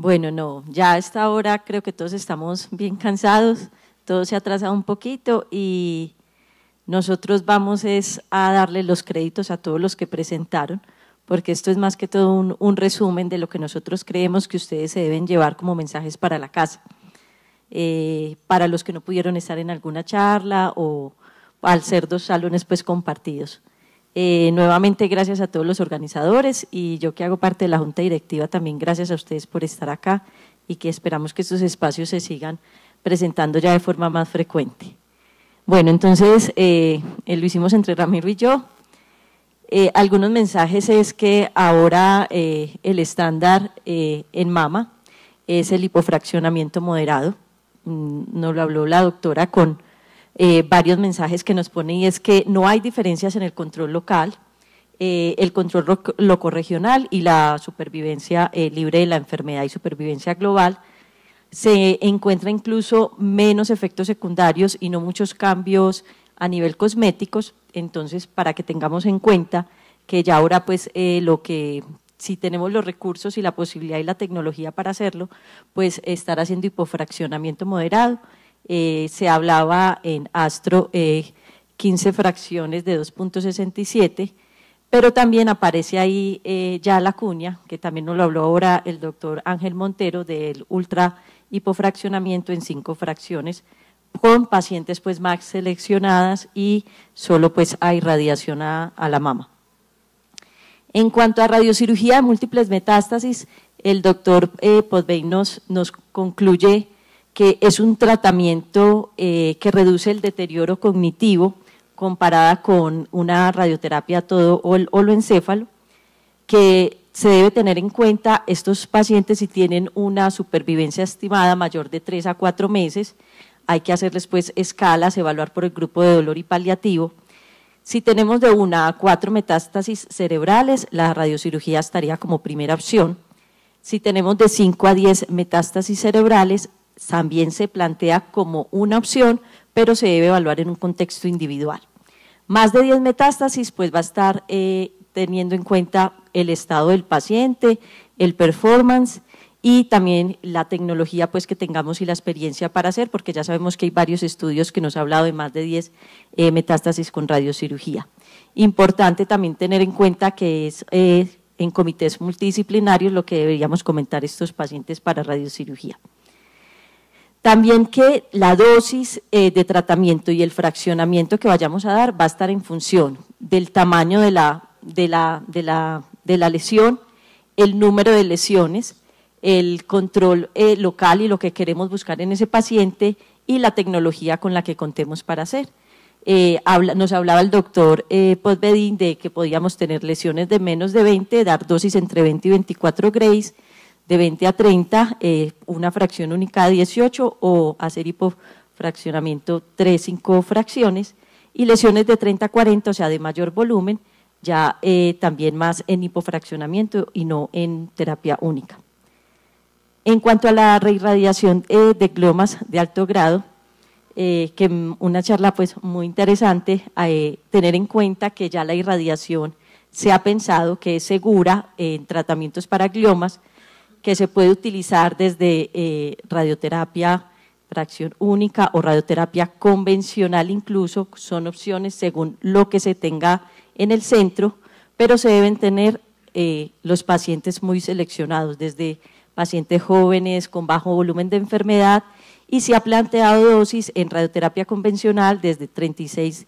Bueno, no, ya a esta hora creo que todos estamos bien cansados, todo se ha atrasado un poquito y nosotros vamos a darle los créditos a todos los que presentaron, porque esto es más que todo un resumen de lo que nosotros creemos que ustedes se deben llevar como mensajes para la casa. Para los que no pudieron estar en alguna charla o al ser 2 salones pues compartidos. Nuevamente gracias a todos los organizadores y yo que hago parte de la Junta Directiva también gracias a ustedes por estar acá y que esperamos que estos espacios se sigan presentando ya de forma más frecuente. Bueno, entonces lo hicimos entre Ramiro y yo. Algunos mensajes es que ahora el estándar en mama es el hipofraccionamiento moderado. Nos lo habló la doctora con varios mensajes que nos pone y es que no hay diferencias en el control local, el control locorregional y la supervivencia libre de la enfermedad y supervivencia global. Se encuentra incluso menos efectos secundarios y no muchos cambios a nivel cosméticos, entonces para que tengamos en cuenta que ya ahora pues si tenemos los recursos y la posibilidad y la tecnología para hacerlo, pues estar haciendo hipofraccionamiento moderado. Se hablaba en Astro 15 fracciones de 2.67, pero también aparece ahí ya la cuña, que también nos lo habló ahora el doctor Ángel Montero, del ultra hipofraccionamiento en 5 fracciones, con pacientes pues más seleccionadas y solo pues hay radiación a la mama. En cuanto a radiocirugía de múltiples metástasis, el doctor Podbey nos concluye que es un tratamiento que reduce el deterioro cognitivo comparada con una radioterapia todo holoencéfalo, que se debe tener en cuenta estos pacientes si tienen una supervivencia estimada mayor de 3 a 4 meses, hay que hacerles pues escalas, evaluar por el grupo de dolor y paliativo. Si tenemos de 1 a 4 metástasis cerebrales, la radiocirugía estaría como primera opción. Si tenemos de 5 a 10 metástasis cerebrales, también se plantea como una opción, pero se debe evaluar en un contexto individual. Más de 10 metástasis, pues va a estar teniendo en cuenta el estado del paciente, el performance y también la tecnología pues que tengamos y la experiencia para hacer, porque ya sabemos que hay varios estudios que nos han hablado de más de 10 metástasis con radiocirugía. Importante también tener en cuenta que es en comités multidisciplinarios lo que deberíamos comentar estos pacientes para radiocirugía. También que la dosis de tratamiento y el fraccionamiento que vayamos a dar va a estar en función del tamaño de la lesión, el número de lesiones, el control local y lo que queremos buscar en ese paciente y la tecnología con la que contemos para hacer. Nos hablaba el doctor Podbedín de que podíamos tener lesiones de menos de 20, dar dosis entre 20 y 24 grays, de 20 a 30, una fracción única a 18 o hacer hipofraccionamiento 3-5 fracciones y lesiones de 30 a 40, o sea de mayor volumen, ya también más en hipofraccionamiento y no en terapia única. En cuanto a la reirradiación de gliomas de alto grado, que una charla pues muy interesante, tener en cuenta que ya la irradiación se ha pensado que es segura en tratamientos para gliomas, que se puede utilizar desde radioterapia fracción única o radioterapia convencional incluso, son opciones según lo que se tenga en el centro, pero se deben tener los pacientes muy seleccionados, desde pacientes jóvenes con bajo volumen de enfermedad y se ha planteado dosis en radioterapia convencional desde 36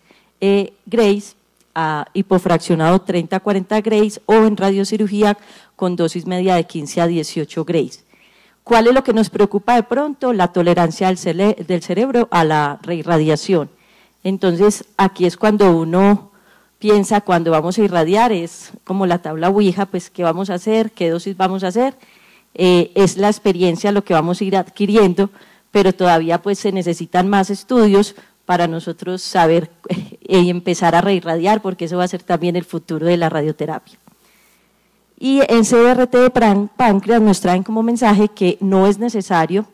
grays a hipofraccionado 30 a 40 grays o en radiocirugía con dosis media de 15 a 18 grays. ¿Cuál es lo que nos preocupa de pronto? La tolerancia del cerebro a la reirradiación. Entonces, aquí es cuando uno piensa, cuando vamos a irradiar, es como la tabla Ouija, pues, ¿qué vamos a hacer? ¿Qué dosis vamos a hacer? Es la experiencia lo que vamos a ir adquiriendo, pero todavía pues se necesitan más estudios para nosotros saber y empezar a reirradiar, porque eso va a ser también el futuro de la radioterapia. Y en CBRT de páncreas nos traen como mensaje que no es necesario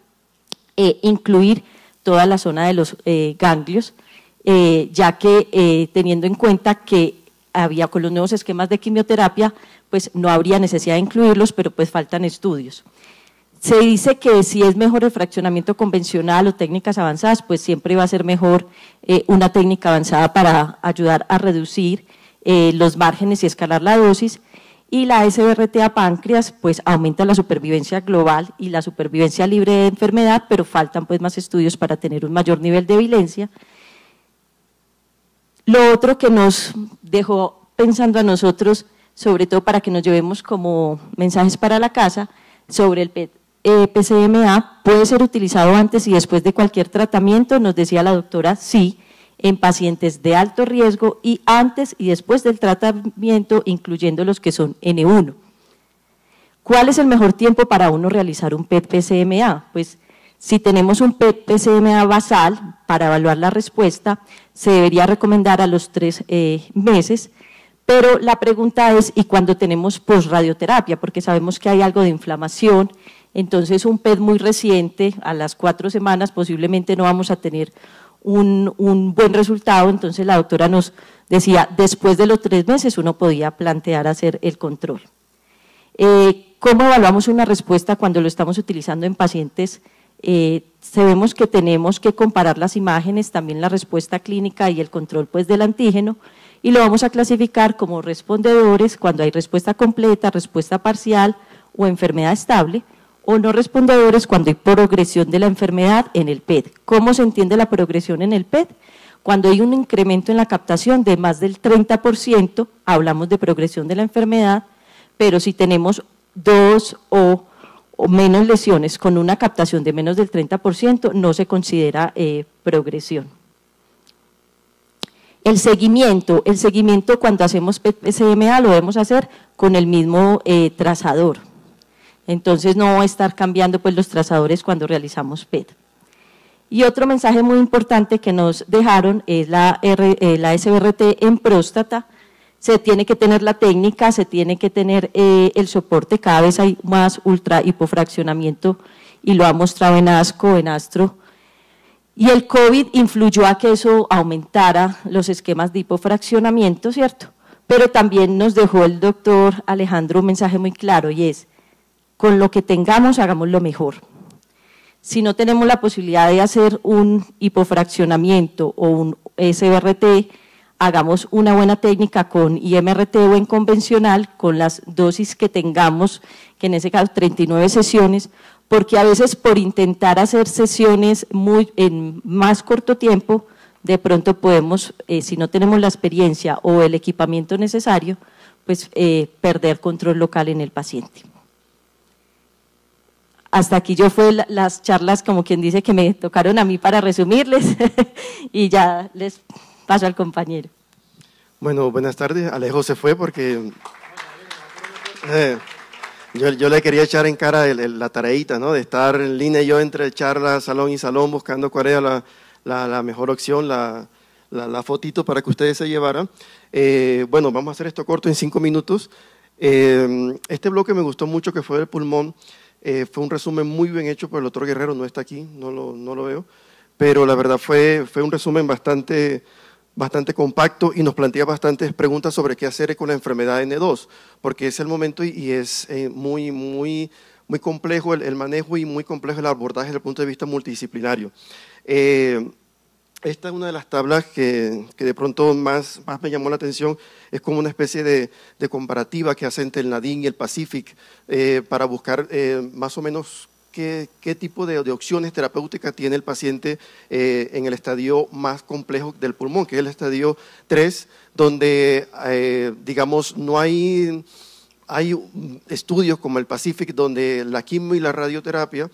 incluir toda la zona de los ganglios, ya que teniendo en cuenta que había con los nuevos esquemas de quimioterapia, pues no habría necesidad de incluirlos, pero pues faltan estudios. Se dice que si es mejor el fraccionamiento convencional o técnicas avanzadas, pues siempre va a ser mejor una técnica avanzada para ayudar a reducir los márgenes y escalar la dosis. Y la SBRT a páncreas pues aumenta la supervivencia global y la supervivencia libre de enfermedad, pero faltan pues más estudios para tener un mayor nivel de evidencia. Lo otro que nos dejó pensando a nosotros, sobre todo para que nos llevemos como mensajes para la casa, sobre el PCMA, puede ser utilizado antes y después de cualquier tratamiento, nos decía la doctora, sí, en pacientes de alto riesgo y antes y después del tratamiento, incluyendo los que son N1. ¿Cuál es el mejor tiempo para uno realizar un PET-PCMA? Pues si tenemos un PET-PCMA basal para evaluar la respuesta, se debería recomendar a los 3 meses, pero la pregunta es, ¿y cuando tenemos posradioterapia? Porque sabemos que hay algo de inflamación, entonces un PET muy reciente, a las 4 semanas posiblemente no vamos a tener un buen resultado, entonces la doctora nos decía, después de los 3 meses uno podía plantear hacer el control. ¿Cómo evaluamos una respuesta cuando lo estamos utilizando en pacientes? Sabemos que tenemos que comparar las imágenes, también la respuesta clínica y el control pues del antígeno, y lo vamos a clasificar como respondedores cuando hay respuesta completa, respuesta parcial o enfermedad estable, o no respondedores cuando hay progresión de la enfermedad en el PET. ¿Cómo se entiende la progresión en el PET? Cuando hay un incremento en la captación de más del 30%, hablamos de progresión de la enfermedad, pero si tenemos 2 o menos lesiones con una captación de menos del 30%, no se considera progresión. El seguimiento cuando hacemos PET-PCMA lo debemos hacer con el mismo trazador. Entonces no estar cambiando pues los trazadores cuando realizamos PET. Y otro mensaje muy importante que nos dejaron es la SBRT en próstata. Se tiene que tener la técnica, se tiene que tener el soporte, cada vez hay más ultra hipofraccionamiento y lo ha mostrado en ASCO, en ASTRO. Y el COVID influyó a que eso aumentara los esquemas de hipofraccionamiento, ¿cierto? Pero también nos dejó el doctor Alejandro un mensaje muy claro y es, con lo que tengamos, hagamos lo mejor. Si no tenemos la posibilidad de hacer un hipofraccionamiento o un SBRT, hagamos una buena técnica con IMRT o en convencional, con las dosis que tengamos, que en ese caso 39 sesiones, porque a veces por intentar hacer sesiones en más corto tiempo, de pronto podemos, si no tenemos la experiencia o el equipamiento necesario, pues perder control local en el paciente. Hasta aquí fue las charlas, como quien dice, que me tocaron a mí para resumirles y ya les paso al compañero. Bueno, buenas tardes. Alejo se fue porque yo le quería echar en cara la tareita, ¿no? De estar en línea yo entre charla, salón y salón, buscando cuál era la mejor opción, la fotito para que ustedes se llevaran. Bueno, vamos a hacer esto corto en 5 minutos. Este bloque me gustó mucho, que fue del pulmón. Fue un resumen muy bien hecho por el doctor Guerrero, no está aquí, no lo veo, pero la verdad fue un resumen bastante compacto y nos plantea bastantes preguntas sobre qué hacer con la enfermedad N2, porque es el momento y es muy complejo el manejo y muy complejo el abordaje desde el punto de vista multidisciplinario. Esta es una de las tablas que de pronto más me llamó la atención, es como una especie de comparativa que hace entre el NADIN y el PACIFIC para buscar más o menos qué tipo de opciones terapéuticas tiene el paciente en el estadio más complejo del pulmón, que es el estadio 3, donde digamos no hay estudios como el PACIFIC donde la quimio y la radioterapia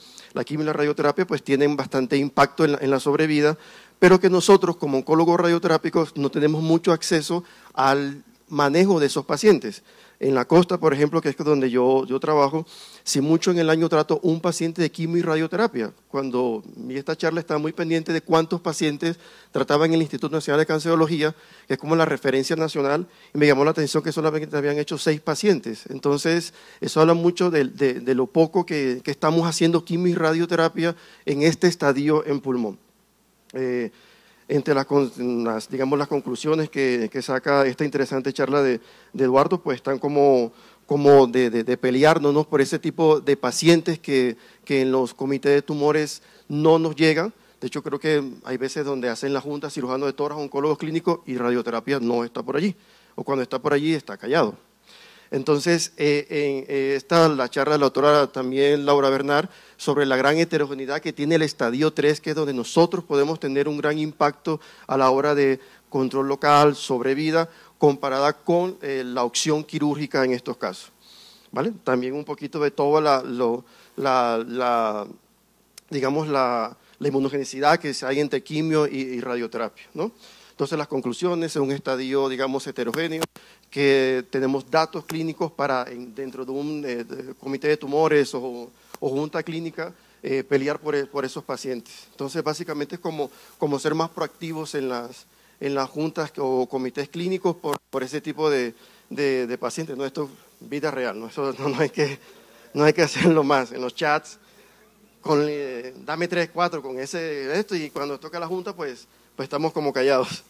pues tienen bastante impacto en la sobrevida, pero que nosotros como oncólogos radioterápicos no tenemos mucho acceso al manejo de esos pacientes. En la costa, por ejemplo, que es donde yo trabajo, si mucho en el año trato un paciente de quimio y radioterapia. Cuando vi esta charla estaba muy pendiente de cuántos pacientes trataba en el Instituto Nacional de Cancerología, que es como la referencia nacional, y me llamó la atención que solamente habían hecho 6 pacientes. Entonces, eso habla mucho de lo poco que estamos haciendo quimio y radioterapia en este estadio en pulmón. Entre las conclusiones que saca esta interesante charla de Eduardo, pues están como como de pelearnos, ¿no?, por ese tipo de pacientes que en los comités de tumores no nos llegan. De hecho, creo que hay veces donde hacen la junta cirujanos de tórax, oncólogos clínicos y radioterapia no está por allí, o cuando está por allí está callado. Entonces, la charla de la doctora también Laura Bernard sobre la gran heterogeneidad que tiene el estadio 3, que es donde nosotros podemos tener un gran impacto a la hora de control local, sobrevida, comparada con la opción quirúrgica en estos casos, ¿vale? También un poquito de toda digamos, la inmunogenicidad que hay entre quimio y radioterapia, ¿no? Entonces, las conclusiones en un estadio, digamos, heterogéneo, que tenemos datos clínicos para, dentro de un comité de tumores o junta clínica, pelear por esos pacientes. Entonces, básicamente es como ser más proactivos en las juntas o comités clínicos por ese tipo de pacientes. No, esto es vida real, ¿no? Eso no hay que hacerlo más. En los chats, dame 3, 4 con esto, y cuando toca la junta, pues estamos como callados.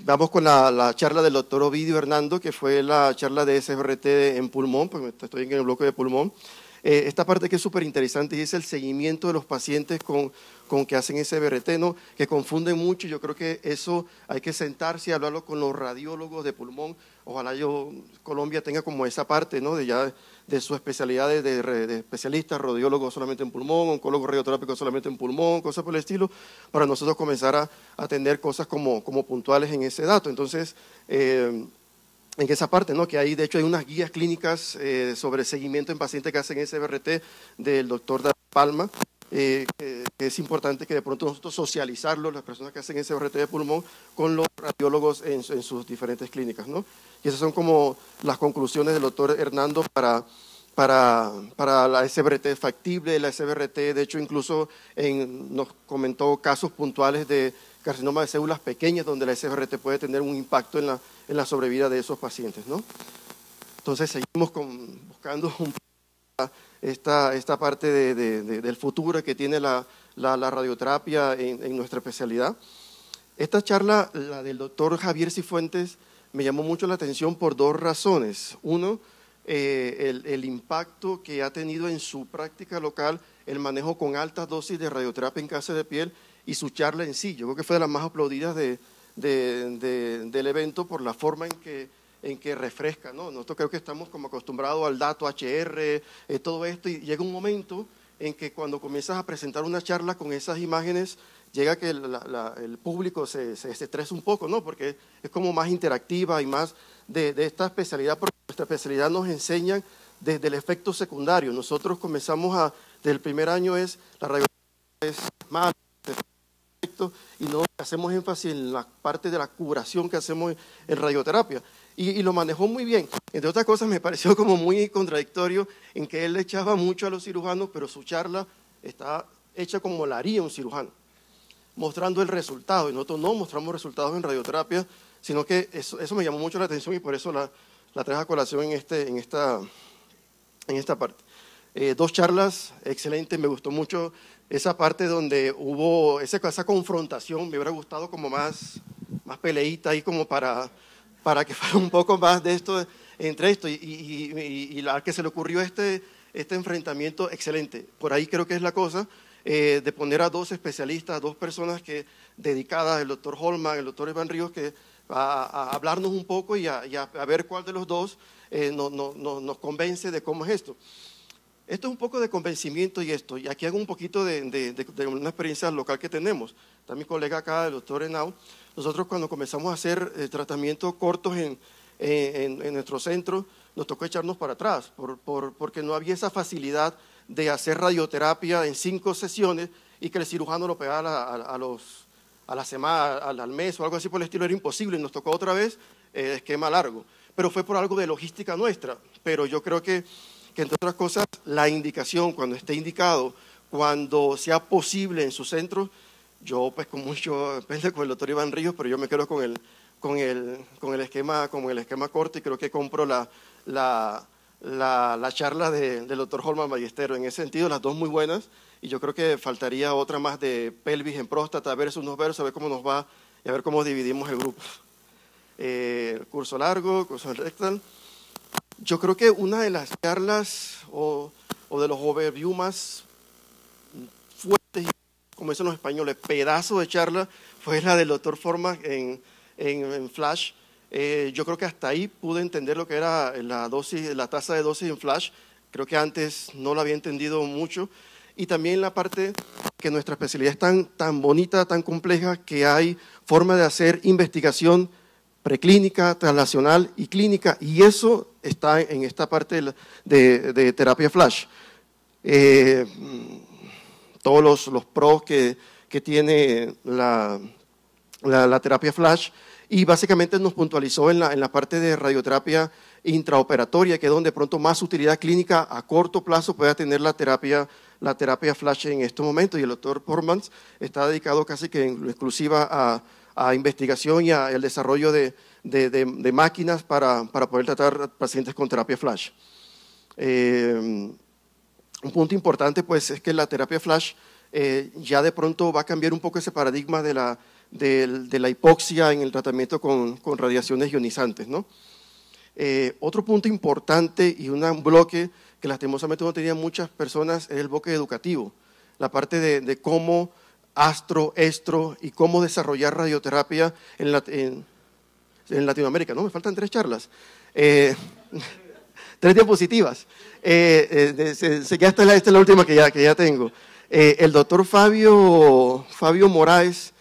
Vamos con la charla del doctor Ovidio Hernando, que fue la charla de SBRT en pulmón, porque estoy en el bloque de pulmón. Esta parte que es súper interesante y es el seguimiento de los pacientes con que hacen SBRT, ¿no?, que confunden mucho. Yo creo que eso hay que sentarse y hablarlo con los radiólogos de pulmón. Ojalá Colombia tenga como esa parte, ¿no?, de su especialidad de especialistas, radiólogos solamente en pulmón, oncólogos radioterápicos solamente en pulmón, cosas por el estilo, para nosotros comenzar a atender cosas como puntuales en ese dato. Entonces, en esa parte, ¿no?, que de hecho hay unas guías clínicas sobre seguimiento en pacientes que hacen SBRT del doctor David Palma, que es importante que de pronto nosotros socializarlo, las personas que hacen SBRT de pulmón, con los radiólogos en sus diferentes clínicas, ¿no? Y esas son como las conclusiones del doctor Hernando para la SBRT factible, la SBRT, de hecho incluso nos comentó casos puntuales de carcinoma de células pequeñas donde la SBRT puede tener un impacto en la sobrevida de esos pacientes, ¿no? Entonces seguimos buscando esta parte del futuro que tiene la radioterapia en nuestra especialidad. Esta charla, la del doctor Javier Cifuentes, me llamó mucho la atención por 2 razones. Uno, el impacto que ha tenido en su práctica local el manejo con altas dosis de radioterapia en cáncer de piel y su charla en sí. Yo creo que fue de las más aplaudidas del evento por la forma en que refresca, ¿no? Nosotros creo que estamos como acostumbrados al dato HR, todo esto, y llega un momento en que cuando comienzas a presentar una charla con esas imágenes, llega que el público se estresa un poco, ¿no?, porque es como más interactiva y más de esta especialidad, porque nuestra especialidad nos enseñan desde el efecto secundario. Nosotros comenzamos desde el primer año la radioterapia es más efecto, y no hacemos énfasis en la parte de la curación que hacemos en radioterapia. Y lo manejó muy bien. Entre otras cosas, me pareció como muy contradictorio en que él le echaba mucho a los cirujanos, pero su charla está hecha como la haría un cirujano, mostrando el resultado. Y nosotros no mostramos resultados en radioterapia, sino que eso me llamó mucho la atención y por eso la traje a colación en esta parte. 2 charlas excelentes, me gustó mucho esa parte donde hubo esa confrontación. Me hubiera gustado como más peleita ahí, como para que fuera un poco más de esto, entre esto y la que se le ocurrió este enfrentamiento, excelente. Por ahí creo que es la cosa, de poner a 2 especialistas, 2 personas dedicadas, el doctor Holman, el doctor Iván Ríos, que a hablarnos un poco y a ver cuál de los 2 nos convence de cómo es esto. Esto es un poco de convencimiento y aquí hago un poquito de una experiencia local que tenemos. Está mi colega acá, el doctor Henao. Nosotros cuando comenzamos a hacer tratamientos cortos en nuestro centro, nos tocó echarnos para atrás, porque no había esa facilidad de hacer radioterapia en 5 sesiones y que el cirujano lo pegara a la semana, al mes o algo así por el estilo. Era imposible, nos tocó otra vez esquema largo. Pero fue por algo de logística nuestra. Pero yo creo que entre otras cosas, la indicación, cuando esté indicado, cuando sea posible en su centro, yo pues depende con el doctor Iván Ríos, pero yo me quedo con el esquema corto y creo que compro la charla del doctor Holman Ballestero. En ese sentido, las 2 muy buenas, y yo creo que faltaría otra más de pelvis en próstata, versus a ver cómo nos va y a ver cómo dividimos el grupo. el curso largo, el curso rectal. Yo creo que una de las charlas o de los overview más fuertes, como dicen los españoles, pedazo de charla, fue la del doctor Forman en Flash. Yo creo que hasta ahí pude entender lo que era la tasa de dosis en Flash. Creo que antes no lo había entendido mucho. Y también la parte que nuestra especialidad es tan bonita, tan compleja, que hay forma de hacer investigación preclínica, translacional y clínica, y eso está en esta parte de terapia Flash. Todos los pros que tiene la terapia Flash, y básicamente nos puntualizó en la parte de radioterapia intraoperatoria, que es donde pronto más utilidad clínica a corto plazo pueda tener la terapia Flash en estos momentos, y el doctor Pormans está dedicado casi que en exclusiva a investigación y al desarrollo de máquinas para poder tratar pacientes con terapia Flash. Un punto importante pues es que la terapia Flash ya de pronto va a cambiar un poco ese paradigma de la hipoxia en el tratamiento con radiaciones ionizantes, ¿no? Otro punto importante y un bloque que lastimosamente no tenían muchas personas es el bloque educativo, la parte de cómo astro, estro y cómo desarrollar radioterapia en Latinoamérica, ¿no? Me faltan 3 charlas, 3 diapositivas. Esta es la última que ya tengo. El doctor Fabio Moraes,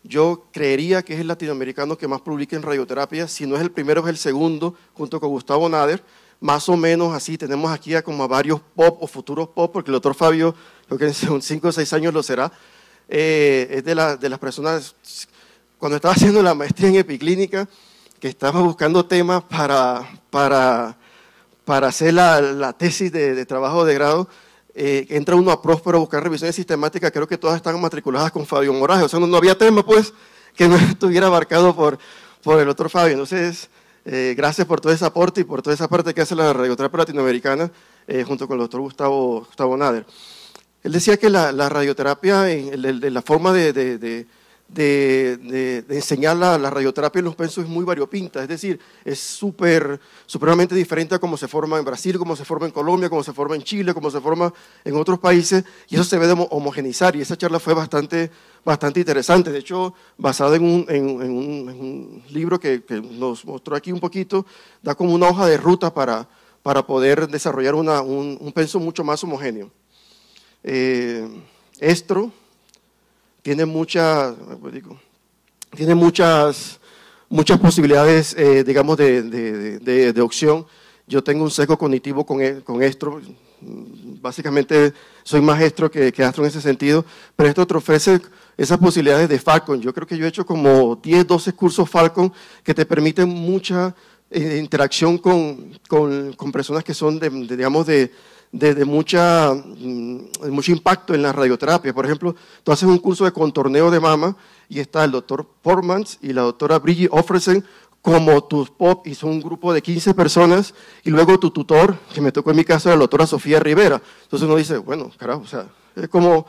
yo creería que es el latinoamericano que más publica en radioterapia, si no es el primero es el segundo, junto con Gustavo Nader, más o menos así. Tenemos aquí como a varios pop o futuros pop, porque el doctor Fabio, creo que en 5 o 6 años lo será. Es de las personas, cuando estaba haciendo la maestría en epiclínica, que estaba buscando temas para hacer la tesis de trabajo de grado, entra uno a Próspero a buscar revisiones sistemáticas, creo que todas están matriculadas con Fabio Moraes, o sea, no había tema pues que no estuviera abarcado por el otro Fabio. Entonces, gracias por todo ese aporte y por toda esa parte que hace la radioterapia latinoamericana junto con el doctor Gustavo Nader. Él decía que la radioterapia, la forma de enseñar la radioterapia en los pensos es muy variopinta, es decir, es supremamente diferente a cómo se forma en Brasil, cómo se forma en Colombia, cómo se forma en Chile, cómo se forma en otros países, y eso se debe de homogeneizar, y esa charla fue bastante interesante. De hecho, basada en un libro que nos mostró aquí un poquito, da como una hoja de ruta para poder desarrollar un penso mucho más homogéneo. Estro tiene muchas posibilidades, digamos, de opción. Yo tengo un sesgo cognitivo con estro, básicamente soy más estro que astro en ese sentido, pero esto te ofrece esas posibilidades de Falcon. Yo creo que yo he hecho como 10, 12 cursos Falcon que te permiten mucha interacción con personas que son, digamos, de mucho impacto en la radioterapia. Por ejemplo, tú haces un curso de contorneo de mama y está el doctor Pormans y la doctora Brigitte Offersen como tus POP, y son un grupo de 15 personas, y luego tu tutor, que me tocó en mi caso, la doctora Sofía Rivera. Entonces uno dice, bueno, carajo, o sea, es como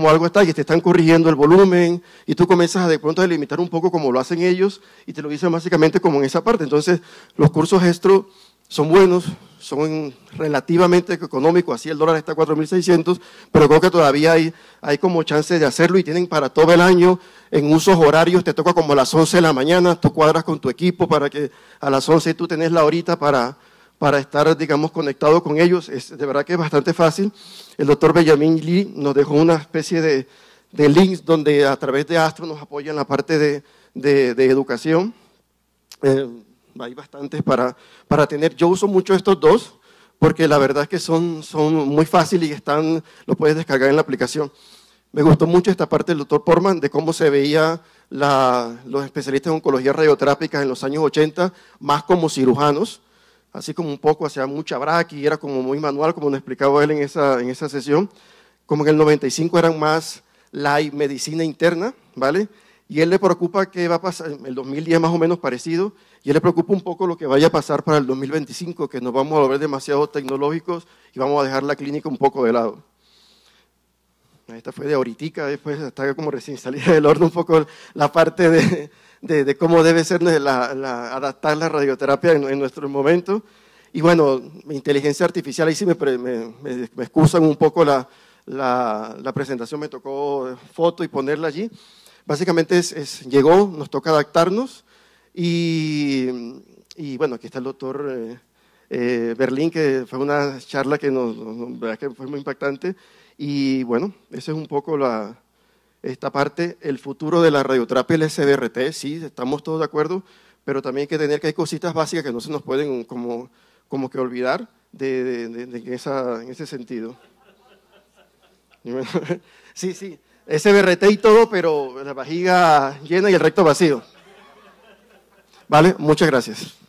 algo está, y te están corrigiendo el volumen, y tú comienzas de pronto a delimitar un poco como lo hacen ellos, y te lo dicen básicamente como en esa parte. Entonces, los cursos estro son buenos, son relativamente económicos, así el dólar está a 4.600, pero creo que todavía hay como chance de hacerlo, y tienen para todo el año en usos horarios. Te toca como a las 11 de la mañana, tú cuadras con tu equipo para que a las 11 tú tenés la horita para estar, digamos, conectado con ellos. De verdad que es bastante fácil. El doctor Benjamin Lee nos dejó una especie de links donde a través de Astro nos apoya en la parte de educación. Hay bastantes para tener. Yo uso mucho estos dos porque la verdad es que son muy fáciles y lo puedes descargar en la aplicación. Me gustó mucho esta parte del doctor Porman, de cómo se veía los especialistas en oncología radioterápica en los años 80, más como cirujanos, así como un poco hacía mucha braqui, era como muy manual, como nos explicaba él en esa sesión. Como en el 95 eran más la medicina interna, ¿vale? Y él le preocupa qué va a pasar, el 2010 más o menos parecido, y él le preocupa un poco lo que vaya a pasar para el 2025, que nos vamos a volver demasiado tecnológicos y vamos a dejar la clínica un poco de lado. Esta fue de ahoritica, después está como recién salida del horno un poco la parte de cómo debe ser adaptar la radioterapia en nuestro momento. Y bueno, inteligencia artificial, ahí sí me excusan un poco la presentación, me tocó foto y ponerla allí. Básicamente llegó, nos toca adaptarnos y bueno, aquí está el doctor Berlín, que fue una charla que verdad que fue muy impactante. Y bueno, esa es un poco esta parte, el futuro de la radioterapia, el SBRT, sí, estamos todos de acuerdo, pero también hay que tener que hay cositas básicas que no se nos pueden como que olvidar en ese sentido. Y bueno, sí, SBRT y todo, pero la vejiga llena y el recto vacío. Vale, muchas gracias.